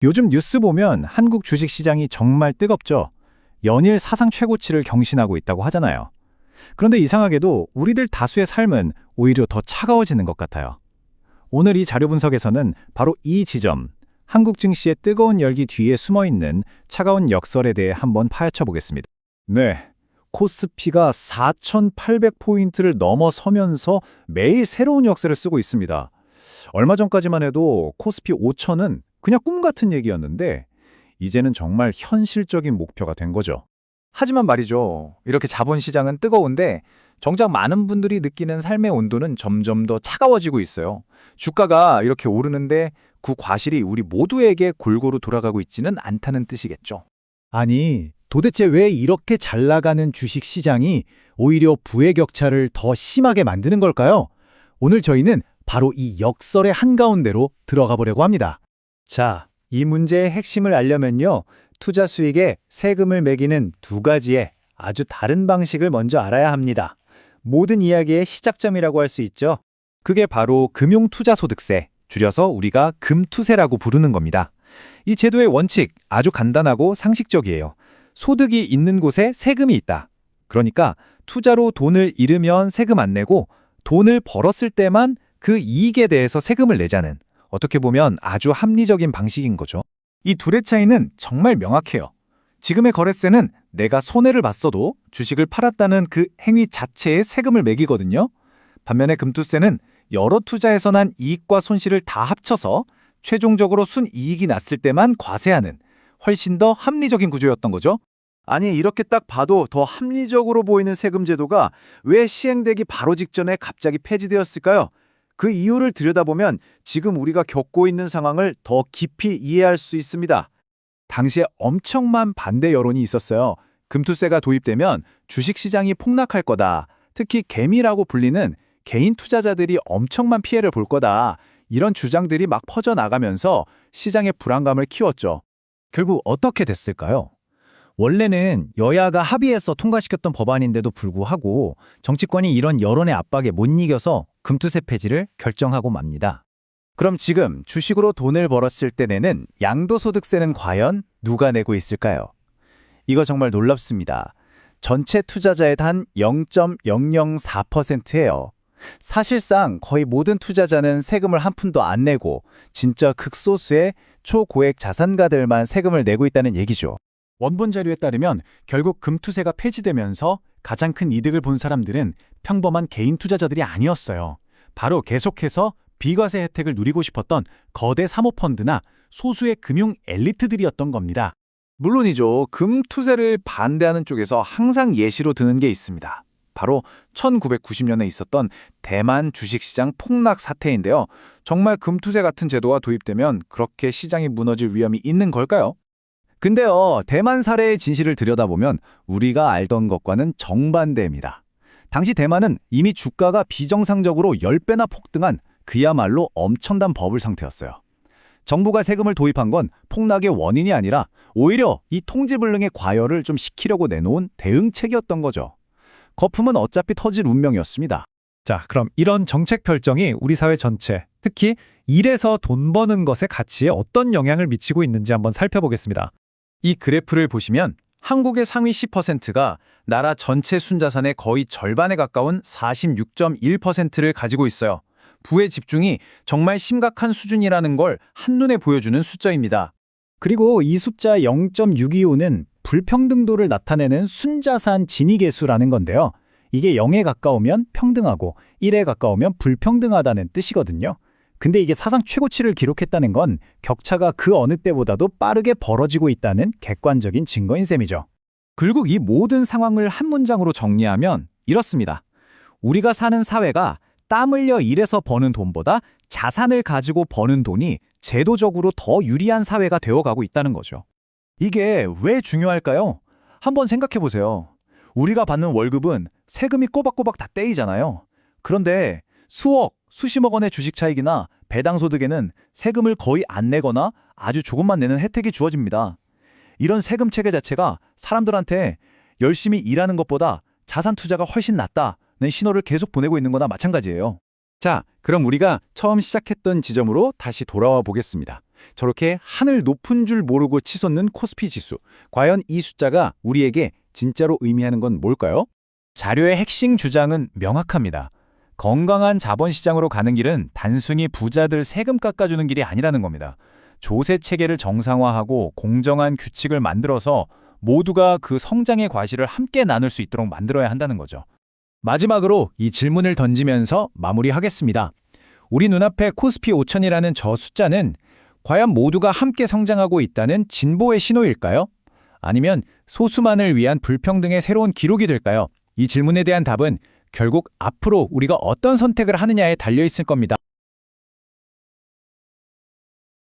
요즘 뉴스 보면 한국 주식시장이 정말 뜨겁죠. 연일 사상 최고치를 경신하고 있다고 하잖아요. 그런데 이상하게도 우리들 다수의 삶은 오히려 더 차가워지는 것 같아요. 오늘 이 자료 분석에서는 바로 이 지점, 한국 증시의 뜨거운 열기 뒤에 숨어있는 차가운 역설에 대해 한번 파헤쳐 보겠습니다. 네, 코스피가 4,800포인트를 넘어서면서 매일 새로운 역설을 쓰고 있습니다. 얼마 전까지만 해도 코스피 5,000은 그냥 꿈 같은 얘기였는데 이제는 정말 현실적인 목표가 된 거죠. 하지만 말이죠. 이렇게 자본시장은 뜨거운데 정작 많은 분들이 느끼는 삶의 온도는 점점 더 차가워지고 있어요. 주가가 이렇게 오르는데 그 과실이 우리 모두에게 골고루 돌아가고 있지는 않다는 뜻이겠죠. 아니, 도대체 왜 이렇게 잘 나가는 주식시장이 오히려 부의 격차를 더 심하게 만드는 걸까요? 오늘 저희는 바로 이 역설의 한가운데로 들어가 보려고 합니다. 자, 이 문제의 핵심을 알려면요. 투자 수익에 세금을 매기는 두 가지의 아주 다른 방식을 먼저 알아야 합니다. 모든 이야기의 시작점이라고 할 수 있죠. 그게 바로 금융투자소득세, 줄여서 우리가 금투세라고 부르는 겁니다. 이 제도의 원칙 아주 간단하고 상식적이에요. 소득이 있는 곳에 세금이 있다. 그러니까 투자로 돈을 잃으면 세금 안 내고 돈을 벌었을 때만 그 이익에 대해서 세금을 내자는, 어떻게 보면 아주 합리적인 방식인 거죠. 이 둘의 차이는 정말 명확해요. 지금의 거래세는 내가 손해를 봤어도 주식을 팔았다는 그 행위 자체에 세금을 매기거든요. 반면에 금투세는 여러 투자에서 난 이익과 손실을 다 합쳐서 최종적으로 순이익이 났을 때만 과세하는 훨씬 더 합리적인 구조였던 거죠. 아니, 이렇게 딱 봐도 더 합리적으로 보이는 세금 제도가 왜 시행되기 바로 직전에 갑자기 폐지되었을까요? 그 이유를 들여다보면 지금 우리가 겪고 있는 상황을 더 깊이 이해할 수 있습니다. 당시에 엄청난 반대 여론이 있었어요. 금투세가 도입되면 주식시장이 폭락할 거다. 특히 개미라고 불리는 개인 투자자들이 엄청난 피해를 볼 거다. 이런 주장들이 막 퍼져나가면서 시장의 불안감을 키웠죠. 결국 어떻게 됐을까요? 원래는 여야가 합의해서 통과시켰던 법안인데도 불구하고 정치권이 이런 여론의 압박에 못 이겨서 금투세 폐지를 결정하고 맙니다. 그럼 지금 주식으로 돈을 벌었을 때 내는 양도소득세는 과연 누가 내고 있을까요? 이거 정말 놀랍습니다. 전체 투자자의 단 0.004%예요. 사실상 거의 모든 투자자는 세금을 한 푼도 안 내고 진짜 극소수의 초고액 자산가들만 세금을 내고 있다는 얘기죠. 원본 자료에 따르면 결국 금투세가 폐지되면서 가장 큰 이득을 본 사람들은 평범한 개인 투자자들이 아니었어요. 바로 계속해서 비과세 혜택을 누리고 싶었던 거대 사모펀드나 소수의 금융 엘리트들이었던 겁니다. 물론이죠. 금투세를 반대하는 쪽에서 항상 예시로 드는 게 있습니다. 바로 1990년에 있었던 대만 주식시장 폭락 사태인데요. 정말 금투세 같은 제도가 도입되면 그렇게 시장이 무너질 위험이 있는 걸까요? 근데요, 대만 사례의 진실을 들여다보면 우리가 알던 것과는 정반대입니다. 당시 대만은 이미 주가가 비정상적으로 10배나 폭등한 그야말로 엄청난 버블 상태였어요. 정부가 세금을 도입한 건 폭락의 원인이 아니라 오히려 이 통지불능의 과열을 좀 식히려고 내놓은 대응책이었던 거죠. 거품은 어차피 터질 운명이었습니다. 자, 그럼 이런 정책 결정이 우리 사회 전체, 특히 일에서 돈 버는 것의 가치에 어떤 영향을 미치고 있는지 한번 살펴보겠습니다. 이 그래프를 보시면 한국의 상위 10%가 나라 전체 순자산의 거의 절반에 가까운 46.1%를 가지고 있어요. 부의 집중이 정말 심각한 수준이라는 걸 한눈에 보여주는 숫자입니다. 그리고 이 숫자 0.625는 불평등도를 나타내는 순자산 진위계수라는 건데요. 이게 0에 가까우면 평등하고 1에 가까우면 불평등하다는 뜻이거든요. 근데 이게 사상 최고치를 기록했다는 건 격차가 그 어느 때보다도 빠르게 벌어지고 있다는 객관적인 증거인 셈이죠. 결국 이 모든 상황을 한 문장으로 정리하면 이렇습니다. 우리가 사는 사회가 땀 흘려 일해서 버는 돈보다 자산을 가지고 버는 돈이 제도적으로 더 유리한 사회가 되어가고 있다는 거죠. 이게 왜 중요할까요? 한번 생각해 보세요. 우리가 받는 월급은 세금이 꼬박꼬박 다 떼이잖아요. 그런데 수억, 수십억 원의 주식 차익이나 배당 소득에는 세금을 거의 안 내거나 아주 조금만 내는 혜택이 주어집니다. 이런 세금 체계 자체가 사람들한테 열심히 일하는 것보다 자산 투자가 훨씬 낫다는 신호를 계속 보내고 있는 거나 마찬가지예요. 자, 그럼 우리가 처음 시작했던 지점으로 다시 돌아와 보겠습니다. 저렇게 하늘 높은 줄 모르고 치솟는 코스피 지수. 과연 이 숫자가 우리에게 진짜로 의미하는 건 뭘까요? 자료의 핵심 주장은 명확합니다. 건강한 자본시장으로 가는 길은 단순히 부자들 세금 깎아주는 길이 아니라는 겁니다. 조세 체계를 정상화하고 공정한 규칙을 만들어서 모두가 그 성장의 과실을 함께 나눌 수 있도록 만들어야 한다는 거죠. 마지막으로 이 질문을 던지면서 마무리하겠습니다. 우리 눈앞에 코스피 5000이라는 저 숫자는 과연 모두가 함께 성장하고 있다는 진보의 신호일까요? 아니면 소수만을 위한 불평등의 새로운 기록이 될까요? 이 질문에 대한 답은 결국 앞으로 우리가 어떤 선택을 하느냐에 달려 있을 겁니다.